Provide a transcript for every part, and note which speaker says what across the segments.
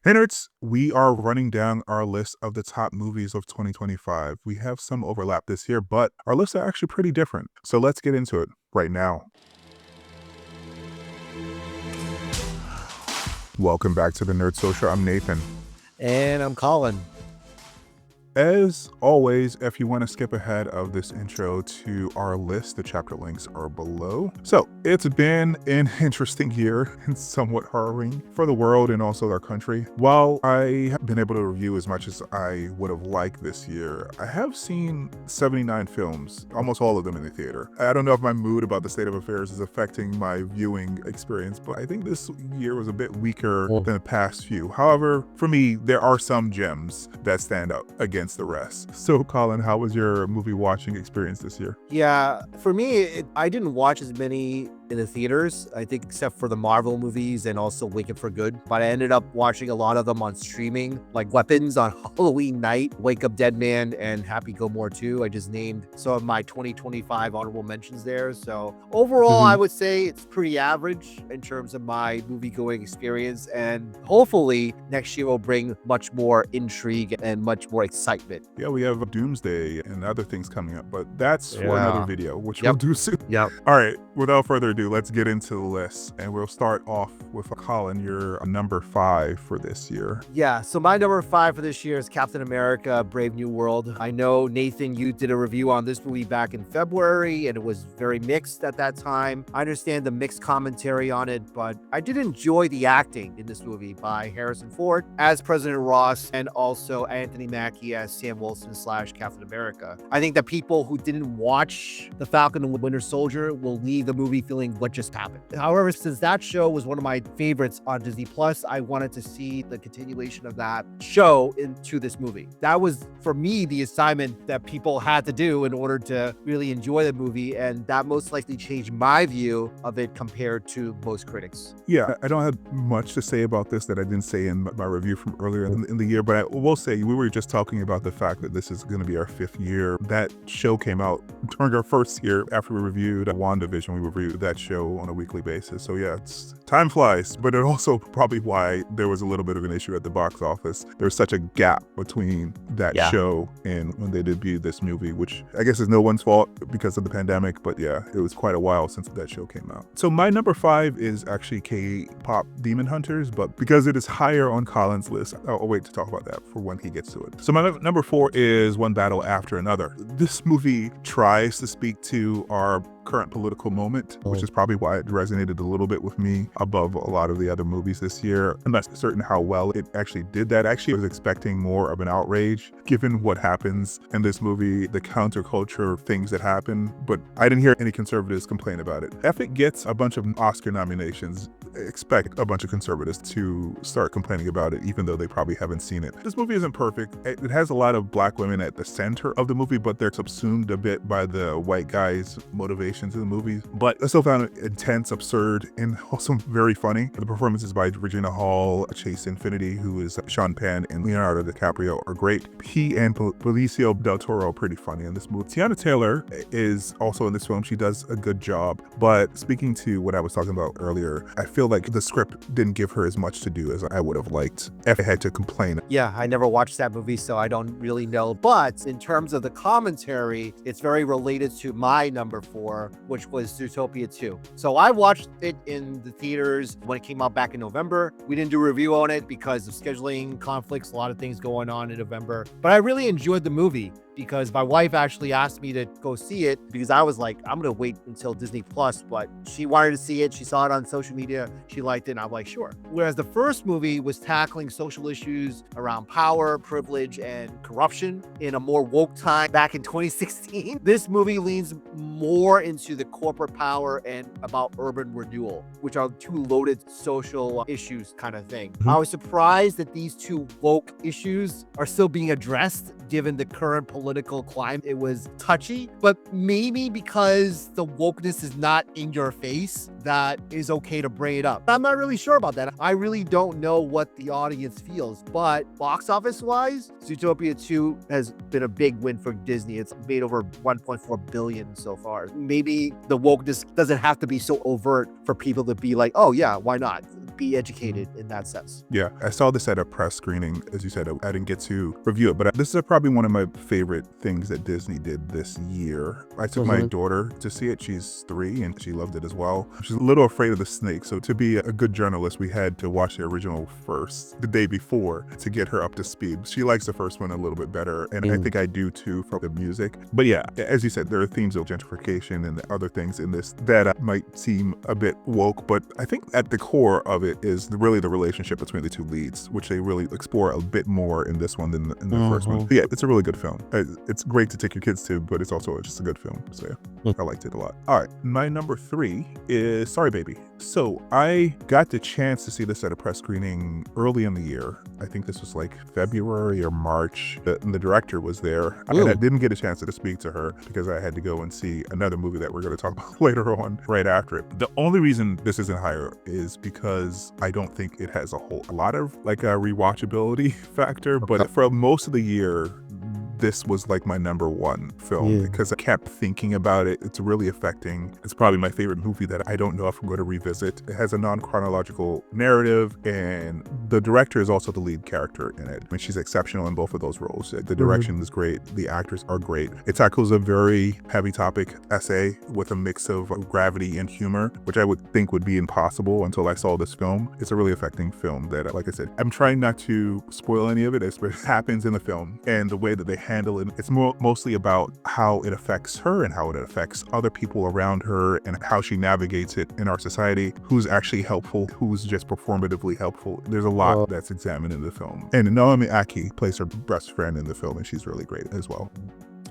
Speaker 1: Hey nerds, we are running down our list of the top movies of 2025. We have some overlap this year, but our lists are actually pretty different. So let's get into it right now. Welcome back to the Nerd Social. I'm Nathan.
Speaker 2: And I'm Colin.
Speaker 1: As always, if you want to skip ahead of this intro to our list, the chapter links are below. So it's been an interesting year and somewhat harrowing for the world and also our country. While I have been able to review as much as I would have liked this year, I have seen 79 films, almost all of them in the theater. I don't know if my mood about the state of affairs is affecting my viewing experience, but I think this year was a bit weaker than the past few. However, for me, there are some gems that stand out against the rest. So Colin, how was your movie watching experience this year?
Speaker 2: Yeah, for me, I didn't watch as many in the theaters, I think, except for the Marvel movies and also Wicked for Good. But I ended up watching a lot of them on streaming, like Weapons on Halloween night, Wake Up Dead Man, and Happy Gilmore 2. I just named some of my 2025 honorable mentions there. So overall, I would say it's pretty average in terms of my movie-going experience. And hopefully next year will bring much more intrigue and much more excitement.
Speaker 1: Yeah, we have Doomsday and other things coming up, but that's for another video, which we'll do soon.
Speaker 2: Yep.
Speaker 1: All right, without further ado, let's get into the list. And we'll start off with Colin, your number 5 for this year.
Speaker 2: Yeah, so my number 5 for this year is Captain America, Brave New World. I know, Nathan, you did a review on this movie back in February, and it was very mixed at that time. I understand the mixed commentary on it, but I did enjoy the acting in this movie by Harrison Ford as President Ross and also Anthony Mackie as Sam Wilson / Captain America. I think that people who didn't watch The Falcon and Winter Soldier will leave the movie feeling what just happened. However, since that show was one of my favorites on Disney Plus, I wanted to see the continuation of that show into this movie. That was, for me, the assignment that people had to do in order to really enjoy the movie, and that most likely changed my view of it compared to most critics.
Speaker 1: Yeah, I don't have much to say about this that I didn't say in my review from earlier in the year, but I will say we were just talking about the fact that this is going to be our 5th year. That show came out during our 1st year after we reviewed WandaVision. We reviewed that show on a weekly basis. So yeah, time flies, but it also probably why there was a little bit of an issue at the box office. There's such a gap between that show and when they debuted this movie, which I guess is no one's fault because of the pandemic, but yeah, it was quite a while since that show came out. So my number 5 is actually K-pop Demon Hunters, but because it is higher on Colin's list, I'll wait to talk about that for when he gets to it. So my number 4 is One Battle After Another. This movie tries to speak to our current political moment, which is probably why it resonated a little bit with me above a lot of the other movies this year. I'm not certain how well it actually did that. Actually, I was expecting more of an outrage given what happens in this movie, the counterculture things that happen, but I didn't hear any conservatives complain about it. If it gets a bunch of Oscar nominations, expect a bunch of conservatives to start complaining about it, even though they probably haven't seen it. This movie isn't perfect. It has a lot of black women at the center of the movie, but they're subsumed a bit by the white guys' motivations in the movie. But I still found it intense, absurd, and also very funny. The performances by Regina Hall, Chase Infinity, who is Sean Penn, and Leonardo DiCaprio are great. He and Benicio del Toro are pretty funny in this movie. Tiana Taylor is also in this film. She does a good job. But speaking to what I was talking about earlier, I feel like the script didn't give her as much to do as I would have liked if I had to complain.
Speaker 2: Yeah, I never watched that movie, so I don't really know. But in terms of the commentary, it's very related to my number 4, which was Zootopia 2. So I watched it in the theaters when it came out back in November. We didn't do a review on it because of scheduling conflicts, a lot of things going on in November. But I really enjoyed the movie because my wife actually asked me to go see it because I was like, I'm going to wait until Disney Plus, but she wanted to see it. She saw it on social media. She liked it. And I'm like, sure. Whereas the first movie was tackling social issues around power, privilege, and corruption in a more woke time back in 2016. This movie leans more into the corporate power and about urban renewal, which are two loaded social issues kind of thing. I was surprised that these two woke issues are still being addressed given the current political climate. It was touchy, but maybe because the wokeness is not in your face, that is okay to bring it up. I'm not really sure about that. I really don't know what the audience feels, but box office wise, Zootopia 2 has been a big win for Disney. It's made over 1.4 billion so far. Maybe the wokeness doesn't have to be so overt for people to be like, oh yeah, why not? be educated in that sense.
Speaker 1: Yeah, I saw this at a press screening. As you said, I didn't get to review it, but this is probably one of my favorite things that Disney did this year. I took my daughter to see it. She's 3 and she loved it as well. She's a little afraid of the snake. So to be a good journalist, we had to watch the original first the day before to get her up to speed. She likes the first one a little bit better. And I think I do too for the music. But yeah, as you said, there are themes of gentrification and other things in this that might seem a bit woke, but I think at the core of it is really the relationship between the two leads, which they really explore a bit more in this one than in the first one. But yeah, it's a really good film. It's great to take your kids to, but it's also just a good film. So yeah, I liked it a lot. All right, my number 3 is Sorry Baby. So I got the chance to see this at a press screening early in the year. I think this was like February or March. The director was there. And I didn't get a chance to speak to her because I had to go and see another movie that we're going to talk about later on right after it. The only reason this isn't higher is because I don't think it has a lot of like a rewatchability factor, but for most of the year, this was like my number 1 film because I kept thinking about it. It's really affecting. It's probably my favorite movie that I don't know if I'm going to revisit. It has a non-chronological narrative, and the director is also the lead character in it. I mean, she's exceptional in both of those roles. The direction is great. The actors are great. It tackles a very heavy topic essay with a mix of gravity and humor, which I would think would be impossible until I saw this film. It's a really affecting film that, like I said, I'm trying not to spoil any of it. It happens in the film and the way that they handle it. It's mostly about how it affects her and how it affects other people around her and how she navigates it in our society, who's actually helpful, who's just performatively helpful. There's a lot that's examined in the film. And Naomi Aki plays her best friend in the film, and she's really great as well.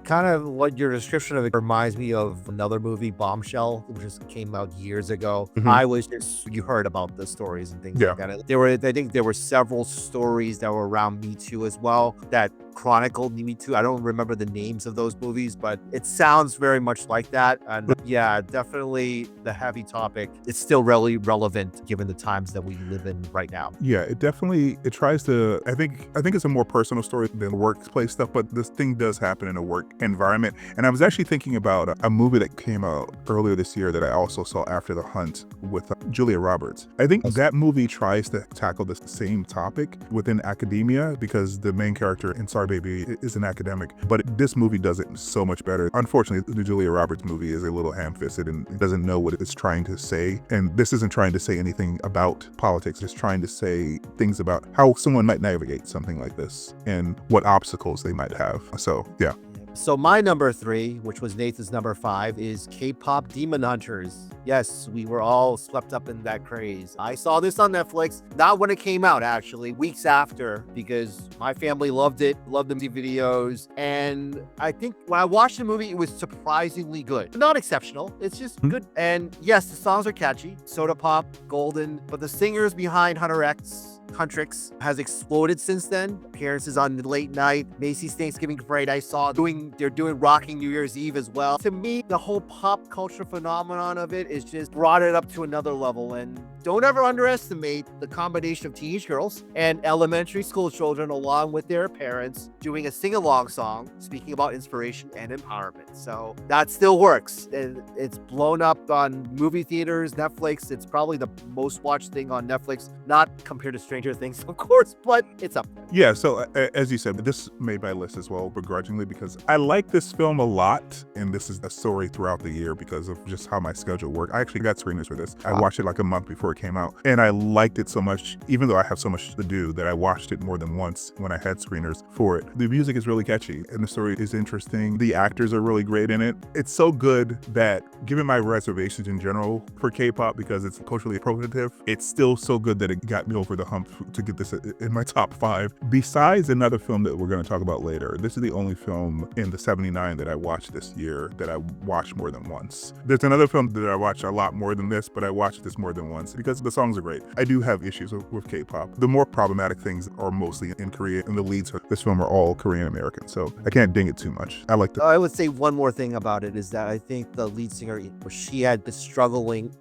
Speaker 2: Kind of what your description of it reminds me of another movie, Bombshell, which just came out years ago. You heard about the stories and things like that. I think there were several stories that were around Me Too as well that chronicled Me Too. I don't remember the names of those movies, but it sounds very much like that. And yeah, definitely the heavy topic. It's still really relevant given the times that we live in right now.
Speaker 1: Yeah, it tries to, I think it's a more personal story than workplace stuff, but this thing does happen in a work environment. And I was actually thinking about a movie that came out earlier this year that I also saw, After the Hunt, with Julia Roberts. I think that movie tries to tackle the same topic within academia because the main character in Sorry Baby is an academic, but this movie does it so much better. Unfortunately, the Julia Roberts movie is a little ham-fisted and doesn't know what it's trying to say. And this isn't trying to say anything about politics. It's trying to say things about how someone might navigate something like this and what obstacles they might have. So yeah.
Speaker 2: So my number 3, which was Nathan's number 5, is Kpop Demon Hunters. Yes, we were all swept up in that craze. I saw this on Netflix, not when it came out, actually, weeks after, because my family loved it, loved the videos. And I think when I watched the movie, it was surprisingly good. Not exceptional, it's just good. And yes, the songs are catchy, Soda Pop, Golden, but the singers behind Hunter X Huntrix has exploded since then. Appearances on Late Night, Macy's Thanksgiving Parade. I saw they're doing Rocking New Year's Eve as well. To me, the whole pop culture phenomenon of it is just brought it up to another level. And don't ever underestimate the combination of teenage girls and elementary school children along with their parents doing a sing-along song speaking about inspiration and empowerment. So that still works. It's blown up on movie theaters, Netflix. It's probably the most watched thing on Netflix, not compared to Stranger Things, of course, but it's up there.
Speaker 1: Yeah, so as you said, this made my list as well, begrudgingly, because I like this film a lot, and this is a story throughout the year because of just how my schedule worked. I actually got screeners for this. I watched it like a month before it came out, and I liked it so much, even though I have so much to do, that I watched it more than once when I had screeners for it. The music is really catchy, and the story is interesting. The actors are really great in it. It's so good that, given my reservations in general for K-pop, because it's culturally appropriative, it's still so good that it got me over the hump to get this in my top 5. Besides another film that we're going to talk about later, this is the only film in the 79 that I watched this year that I watched more than once. There's another film that I watched a lot more than this, but I watched this more than once because the songs are great. I do have issues with K-pop. The more problematic things are mostly in Korea, and the leads of this film are all Korean American, so I can't ding it too much. I like
Speaker 2: I would say one more thing about it is that I think the lead singer, she had been struggling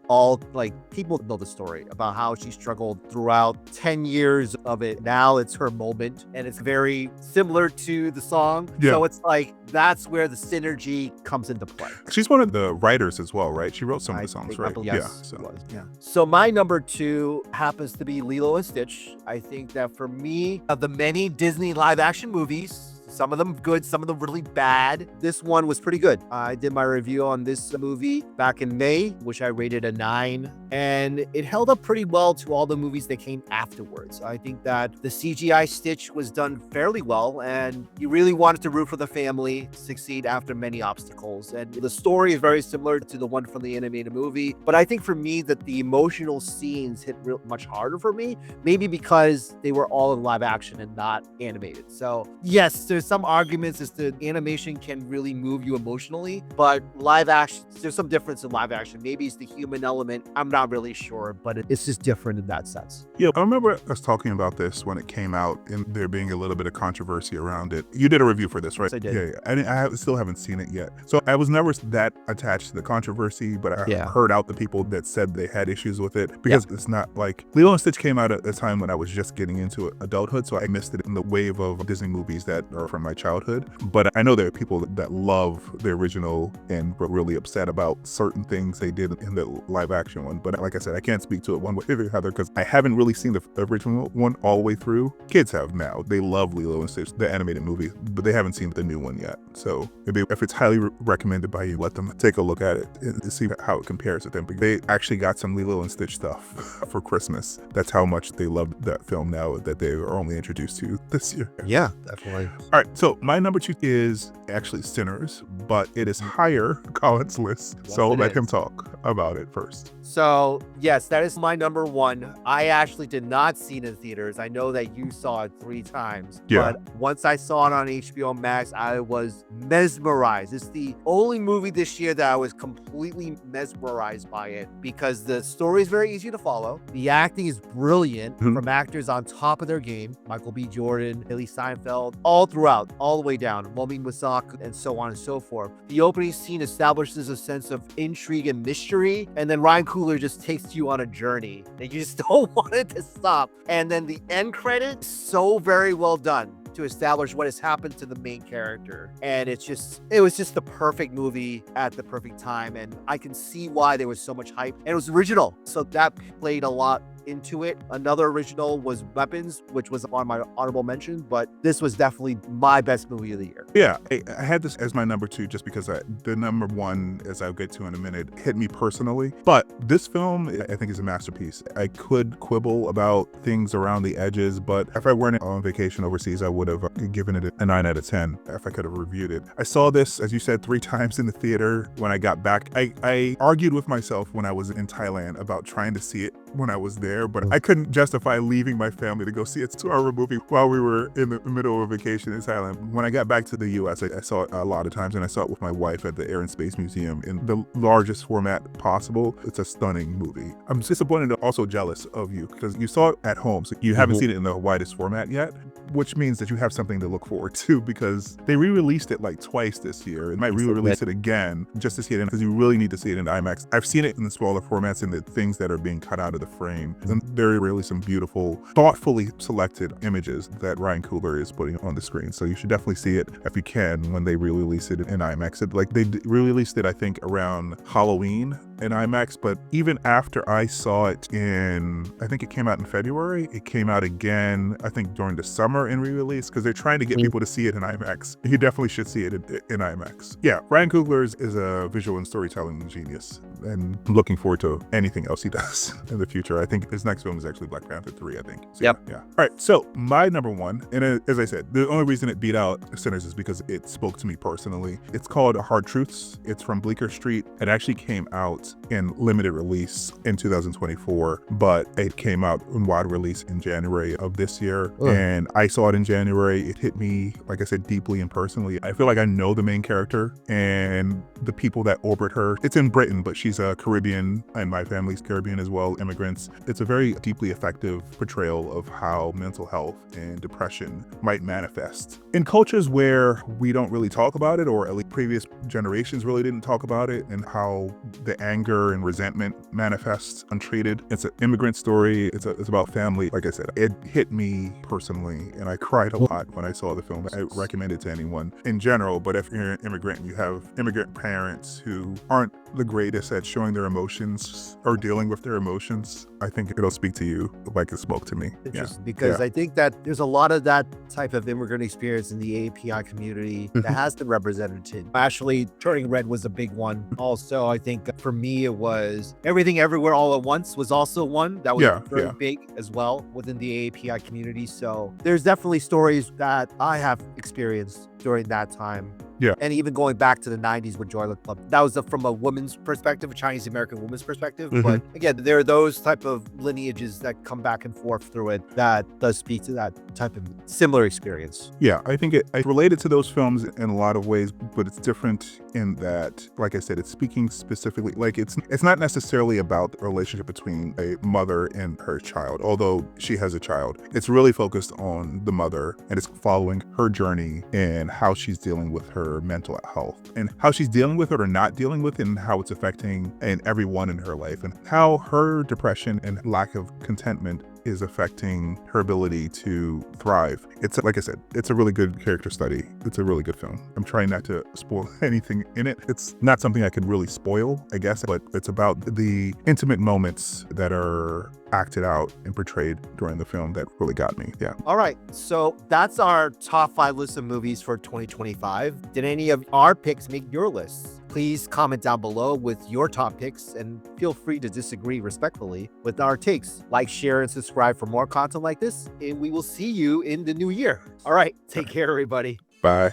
Speaker 2: people know the story about how she struggled throughout 10 years of it. Now it's her moment, and it's very similar to the song.
Speaker 1: Yeah.
Speaker 2: So it's like, that's where the synergy comes into play.
Speaker 1: She's one of the writers as well, right? She wrote some of the songs, right?
Speaker 2: Yes,
Speaker 1: Yeah.
Speaker 2: So my My number 2 happens to be Lilo and Stitch. I think that for me, of the many Disney live action movies, some of them good, some of them really bad, this one was pretty good. I did my review on this movie back in May, which I rated a 9, and it held up pretty well to all the movies that came afterwards. I think that the CGI Stitch was done fairly well, and you really wanted to root for the family to succeed after many obstacles. And the story is very similar to the one from the animated movie, but I think for me that the emotional scenes hit much harder for me, maybe because they were all in live action and not animated. So yes, there's some arguments as to animation can really move you emotionally, but live action, there's some difference in live action. Maybe it's the human element. I'm not really sure, but it's just different in that sense.
Speaker 1: Yeah, I remember us talking about this when it came out and there being a little bit of controversy around it. You did a review for this, right?
Speaker 2: Yes, I did.
Speaker 1: Yeah. I still haven't seen it yet. So I was never that attached to the controversy, but I heard out the people that said they had issues with it because it's not like Lilo and Stitch came out at a time when I was just getting into adulthood. So I missed it in the wave of Disney movies that are from my childhood. But I know there are people that love the original and were really upset about certain things they did in the live action one. But like I said, I can't speak to it one way or the other because I haven't really seen the original one all the way through. Kids have now. They love Lilo and Stitch, the animated movie, but they haven't seen the new one yet. So maybe if it's highly recommended by you, let them take a look at it and see how it compares to them. But they actually got some Lilo and Stitch stuff for Christmas. That's how much they love that film now that they were only introduced to this year.
Speaker 2: Yeah, definitely.
Speaker 1: All right, so my number 2 is actually Sinners, but it is higher Colin's list.
Speaker 2: Yes,
Speaker 1: So
Speaker 2: it
Speaker 1: let
Speaker 2: is.
Speaker 1: him talk about it first.
Speaker 2: So yes, that is my number 1. I actually did not see it in theaters. I know that you saw it 3 times,
Speaker 1: Yeah.
Speaker 2: but once I saw it on HBO Max, I was mesmerized. It's the only movie this year that I was completely mesmerized by it because the story is very easy to follow. The acting is brilliant from actors on top of their game. Michael B. Jordan, Haley Steinfeld, all throughout, all the way down, Momi Musak, and so on and so forth. The opening scene establishes a sense of intrigue and mystery, and then Ryan Coogler just takes you on a journey and you just don't want it to stop. And then the end credit, so very well done to establish what has happened to the main character. And it was just the perfect movie at the perfect time. And I can see why there was so much hype. And it was original. So that played a lot into it. Another original was Weapons, which was on my honorable mention, but this was definitely my best movie of the year.
Speaker 1: Yeah, I had this as my number 2 just because the number 1, as I'll get to in a minute, hit me personally. But this film, I think, is a masterpiece. I could quibble about things around the edges, but if I weren't on vacation overseas, I would have given it a 9 out of 10 if I could have reviewed it. I saw this, as you said, 3 times in the theater when I got back. I argued with myself when I was in Thailand about trying to see it when I was there, but I couldn't justify leaving my family to go see a 2-hour movie while we were in the middle of a vacation in Thailand. When I got back to the US, I saw it a lot of times, and I saw it with my wife at the Air and Space Museum in the largest format possible. It's a stunning movie. I'm disappointed and also jealous of you because you saw it at home, so you haven't seen it in the widest format yet, which means that you have something to look forward to because they re-released it like twice this year. It might re-release it again just to see it in, because you really need to see it in IMAX. I've seen it in the smaller formats and the things that are being cut out of the frame. And there are really some beautiful, thoughtfully selected images that Ryan Coogler is putting on the screen. So you should definitely see it if you can when they re-release it in IMAX. They re-released it, I think, around Halloween in IMAX, but even after I saw it I think it came out in February, it came out again, I think during the summer in re-release, because they're trying to get people to see it in IMAX. You definitely should see it in IMAX. Yeah, Ryan Coogler is a visual and storytelling genius, and I'm looking forward to anything else he does in the future. I think his next film is actually Black Panther 3, I think. So,
Speaker 2: Yep.
Speaker 1: Yeah. All right, so my number 1, and as I said, the only reason it beat out Sinners is because it spoke to me personally. It's called Hard Truths. It's from Bleecker Street. It actually came out in limited release in 2024, but it came out in wide release in January of this year. And I saw it in January. It hit me, like I said, deeply and personally. I feel like I know the main character and the people that orbit her. It's in Britain, but she's a Caribbean, and my family's Caribbean as well, immigrants. It's a very deeply effective portrayal of how mental health and depression might manifest in cultures where we don't really talk about it, or at least previous generations really didn't talk about it, and how the anger and resentment manifests untreated. It's an immigrant story. It's about family. Like I said, it hit me personally, and I cried a lot when I saw the film. I recommend it to anyone in general, but if you're an immigrant and you have immigrant parents who aren't the greatest at showing their emotions or dealing with their emotions, I think it'll speak to you like it spoke to me.
Speaker 2: Interesting, because I think that there's a lot of that type of immigrant experience in the API community that has been represented. Actually, Turning Red was a big one. Also, I think for me, it was Everything Everywhere All at Once was also one that was very big as well within the API community. So there's definitely stories that I have experienced during that time.
Speaker 1: Yeah.
Speaker 2: And even going back to the 90s with Joy Luck Club, that was from a woman's perspective, a Chinese American woman's perspective. But again, there are those type of lineages that come back and forth through it that does speak to that type of similar experience.
Speaker 1: Yeah, I think I related to those films in a lot of ways, but it's different in that, like I said, it's speaking specifically, like it's not necessarily about the relationship between a mother and her child, although she has a child. It's really focused on the mother, and it's following her journey and how she's dealing with her mental health and how she's dealing with it or not dealing with it, and how it's affecting everyone in her life, and how her depression and lack of contentment is affecting her ability to thrive. It's, like I said, it's a really good character study. It's a really good film. I'm trying not to spoil anything in it. It's not something I could really spoil, I guess, but it's about the intimate moments that are acted out and portrayed during the film that really got me. Yeah.
Speaker 2: All right. So that's our top 5 list of movies for 2025. Did any of our picks make your lists? Please comment down below with your top picks, and feel free to disagree respectfully with our takes. Like, share, and subscribe for more content like this, and we will see you in the new year. All right. Take care, everybody.
Speaker 1: Bye.